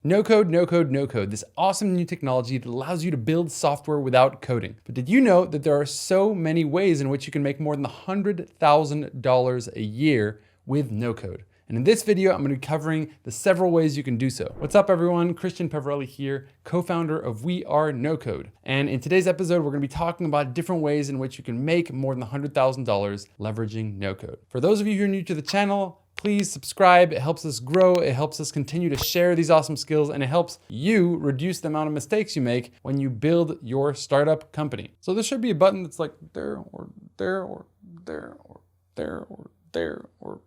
No code, no code, no code. This awesome new technology that allows you to build software without coding. But did you know that there are so many ways in which you can make more than $100,000 a year with no code? And in this video, I'm going to be covering the several ways you can do so. What's up, everyone? Christian Peverelli here, co-founder of WeAreNoCode. And in today's episode, we're going to be talking about different ways in which you can make more than $100,000 leveraging no code. For those of you who are new to the channel, please subscribe. It helps us grow. It helps us continue to share these awesome skills, and it helps you reduce the amount of mistakes you make when you build your startup company. So there should be a button that's like there or there or there or there or there or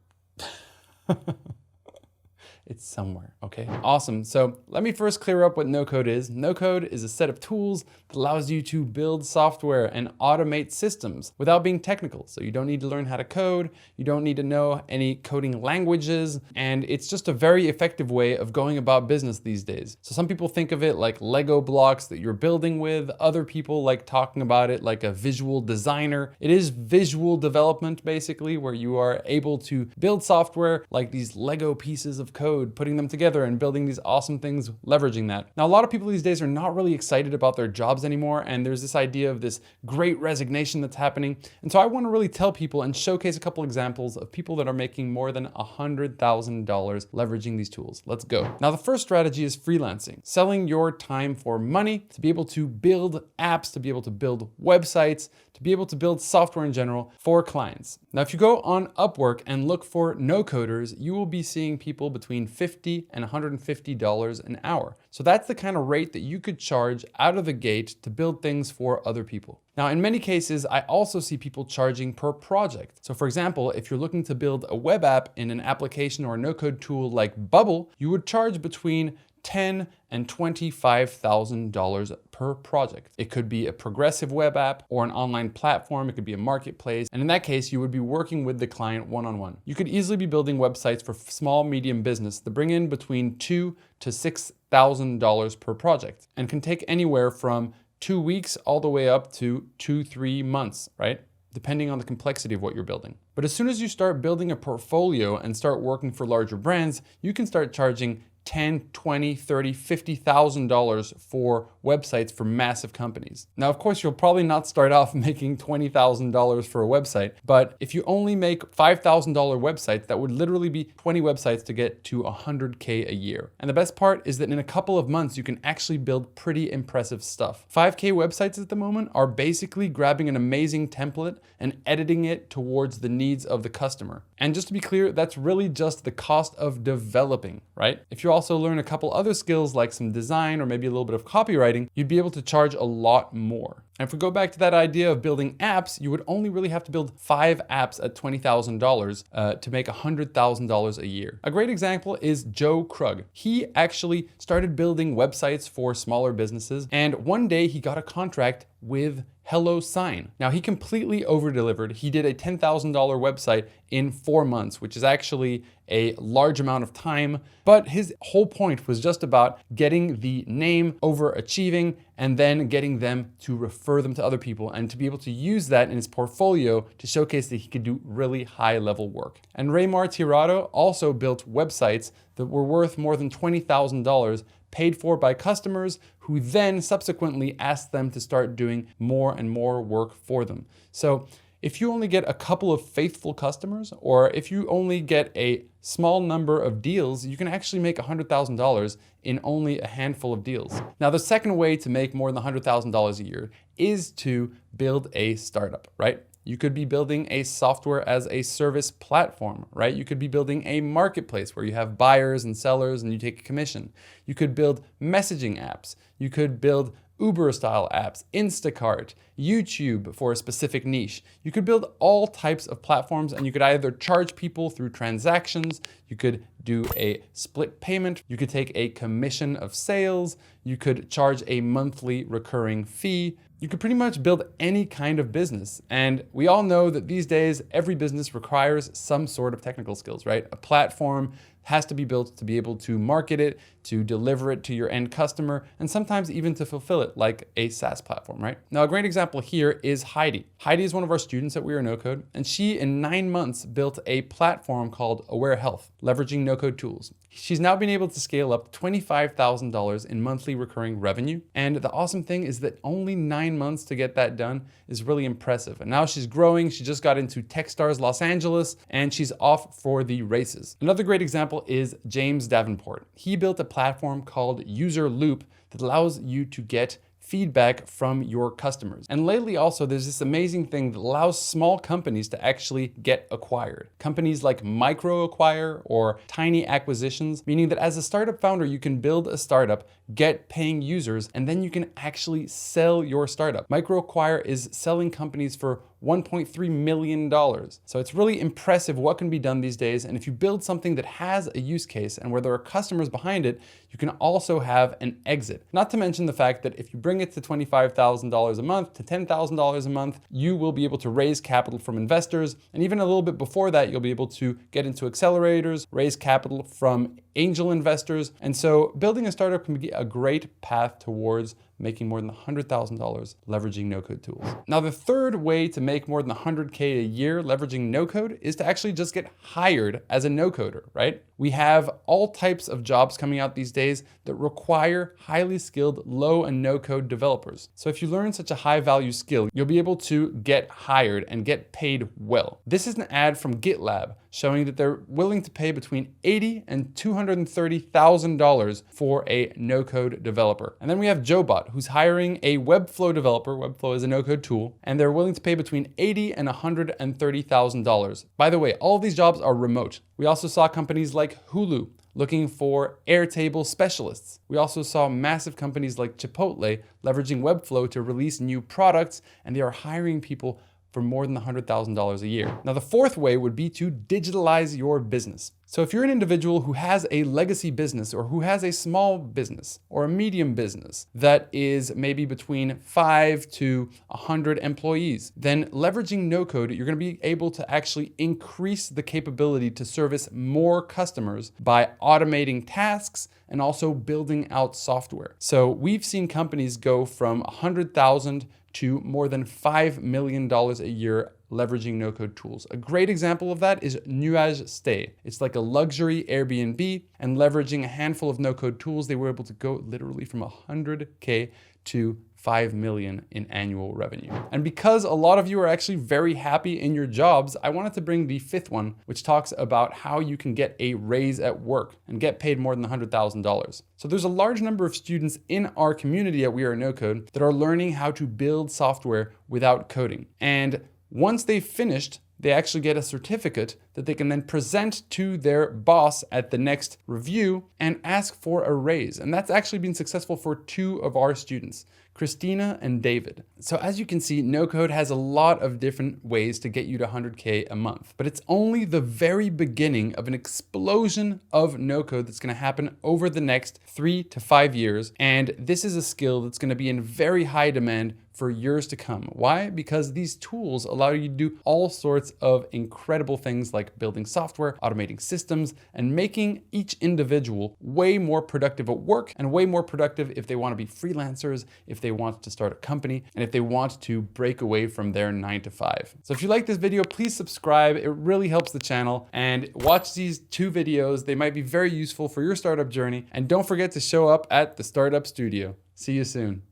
it's somewhere, okay? Awesome. So let me first clear up what no code is. No code is a set of tools that allows you to build software and automate systems without being technical. So you don't need to learn how to code. You don't need to know any coding languages. And it's just a very effective way of going about business these days. So some people think of it like Lego blocks that you're building with. Other people like talking about it like a visual designer. It is visual development, basically, where you are able to build software like these Lego pieces of code, putting them together and building these awesome things, leveraging that. Now, a lot of people these days are not really excited about their jobs anymore, and there's this idea of this great resignation that's happening. And so I want to really tell people and showcase a couple examples of people that are making more than $100,000 leveraging these tools. Let's go. Now, the first strategy is freelancing, selling your time for money to be able to build apps, to be able to build websites, to be able to build software in general for clients. Now, if you go on Upwork and look for no coders, you will be seeing people between $50 and $150 an hour. So that's the kind of rate that you could charge out of the gate to build things for other people. Now, in many cases, I also see people charging per project. So for example, if you're looking to build a web app in an application or a no-code tool like Bubble, you would charge between $10,000 and $25,000 per project. It could be a progressive web app or an online platform. It could be a marketplace. And in that case, you would be working with the client one-on-one. You could easily be building websites for small, medium business that bring in between $2,000 to $6,000 per project and can take anywhere from 2 weeks all the way up to 2-3 months, right? Depending on the complexity of what you're building. But as soon as you start building a portfolio and start working for larger brands, you can start charging $10,000, $20,000, $30,000, $50,000 for websites for massive companies. Now, of course, you'll probably not start off making $20,000 for a website, but if you only make $5,000 websites, that would literally be 20 websites to get to $100K a year. And the best part is that in a couple of months, you can actually build pretty impressive stuff. 5K websites at the moment are basically grabbing an amazing template and editing it towards the needs of the customer. And just to be clear, that's really just the cost of developing, right? If you also learn a couple other skills like some design or maybe a little bit of copywriting, you'd be able to charge a lot more. And if we go back to that idea of building apps, you would only really have to build 5 apps at $20,000 to make $100,000 a year. A great example is Joe Krug. He actually started building websites for smaller businesses, and one day he got a contract with HelloSign. Now, he completely over-delivered. He did a $10,000 website in 4 months, which is actually a large amount of time. But his whole point was just about getting the name, overachieving, and then getting them to refer them to other people and to be able to use that in his portfolio to showcase that he could do really high-level work. And Raymar Tirado also built websites that were worth more than $20,000, paid for by customers who then subsequently asked them to start doing more and more work for them. So if you only get a couple of faithful customers, or if you only get a small number of deals, you can actually make $100,000 in only a handful of deals. Now, the second way to make more than $100,000 a year is to build a startup, right? You could be building a software as a service platform, right? You could be building a marketplace where you have buyers and sellers and you take a commission. You could build messaging apps. You could build Uber-style apps, Instacart, YouTube for a specific niche. You could build all types of platforms, and you could either charge people through transactions, you could do a split payment, you could take a commission of sales, you could charge a monthly recurring fee. You could pretty much build any kind of business. And we all know that these days, every business requires some sort of technical skills, right? A platform has to be built to be able to market it, to deliver it to your end customer, and sometimes even to fulfill it like a SaaS platform, right? Now, a great example here is Heidi. Heidi is one of our students at WeAreNoCode, and she in 9 months built a platform called Aware Health, leveraging no-code tools. She's now been able to scale up $25,000 in monthly recurring revenue. And the awesome thing is that only 9 months to get that done is really impressive. And now she's growing. She just got into Techstars Los Angeles and she's off for the races. Another great example is James Davenport. He built a platform called User Loop that allows you to get feedback from your customers. And lately also, there's this amazing thing that allows small companies to actually get acquired. Companies like micro acquire or tiny acquisitions, meaning that as a startup founder, you can build a startup, get paying users, and then you can actually sell your startup. Micro acquire is selling companies for $1.3 million. So it's really impressive what can be done these days. And if you build something that has a use case and where there are customers behind it, you can also have an exit. Not to mention the fact that if you bring it to $25,000 a month to $10,000 a month, you will be able to raise capital from investors. And even a little bit before that, you'll be able to get into accelerators, raise capital from angel investors. And so building a startup can be a great path towards making more than $100,000 leveraging no-code tools. Now, the third way to make more than $100K a year leveraging no-code is to actually just get hired as a no-coder, right? We have all types of jobs coming out these days that require highly skilled low and no-code developers. So if you learn such a high value skill, you'll be able to get hired and get paid well. This is an ad from GitLab showing that they're willing to pay between $80,000 and $230,000 for a no-code developer. And then we have JoBot, who's hiring a Webflow developer. Webflow is a no-code tool, and they're willing to pay between $80,000 and $130,000. By the way, all of these jobs are remote. We also saw companies like Hulu looking for Airtable specialists. We also saw massive companies like Chipotle leveraging Webflow to release new products, and they are hiring people for more than $100,000 a year. Now, the fourth way would be to digitalize your business. So if you're an individual who has a legacy business or who has a small business or a medium business that is maybe between 5 to 100 employees, then leveraging no-code, you're gonna be able to actually increase the capability to service more customers by automating tasks and also building out software. So we've seen companies go from 100,000 to more than $5 million a year leveraging no-code tools. A great example of that is Nuage Stay. It's like a luxury Airbnb, and leveraging a handful of no-code tools, they were able to go literally from 100K to 5 million in annual revenue. And because a lot of you are actually very happy in your jobs, I wanted to bring the fifth one, which talks about how you can get a raise at work and get paid more than $100,000. So there's a large number of students in our community at WeAreNoCode that are learning how to build software without coding. And once they've finished, they actually get a certificate that they can then present to their boss at the next review and ask for a raise. And that's actually been successful for 2 of our students, Christina and David. So as you can see, no-code has a lot of different ways to get you to 100K a month, but it's only the very beginning of an explosion of no-code that's gonna happen over the next 3 to 5 years. And this is a skill that's gonna be in very high demand for years to come. Why? Because these tools allow you to do all sorts of incredible things like building software, automating systems, and making each individual way more productive at work and way more productive if they want to be freelancers, if they want to start a company, and if they want to break away from their 9 to 5. So if you like this video, please subscribe. It really helps the channel, and watch these 2 videos. They might be very useful for your startup journey. And don't forget to show up at the Startup Studio. See you soon.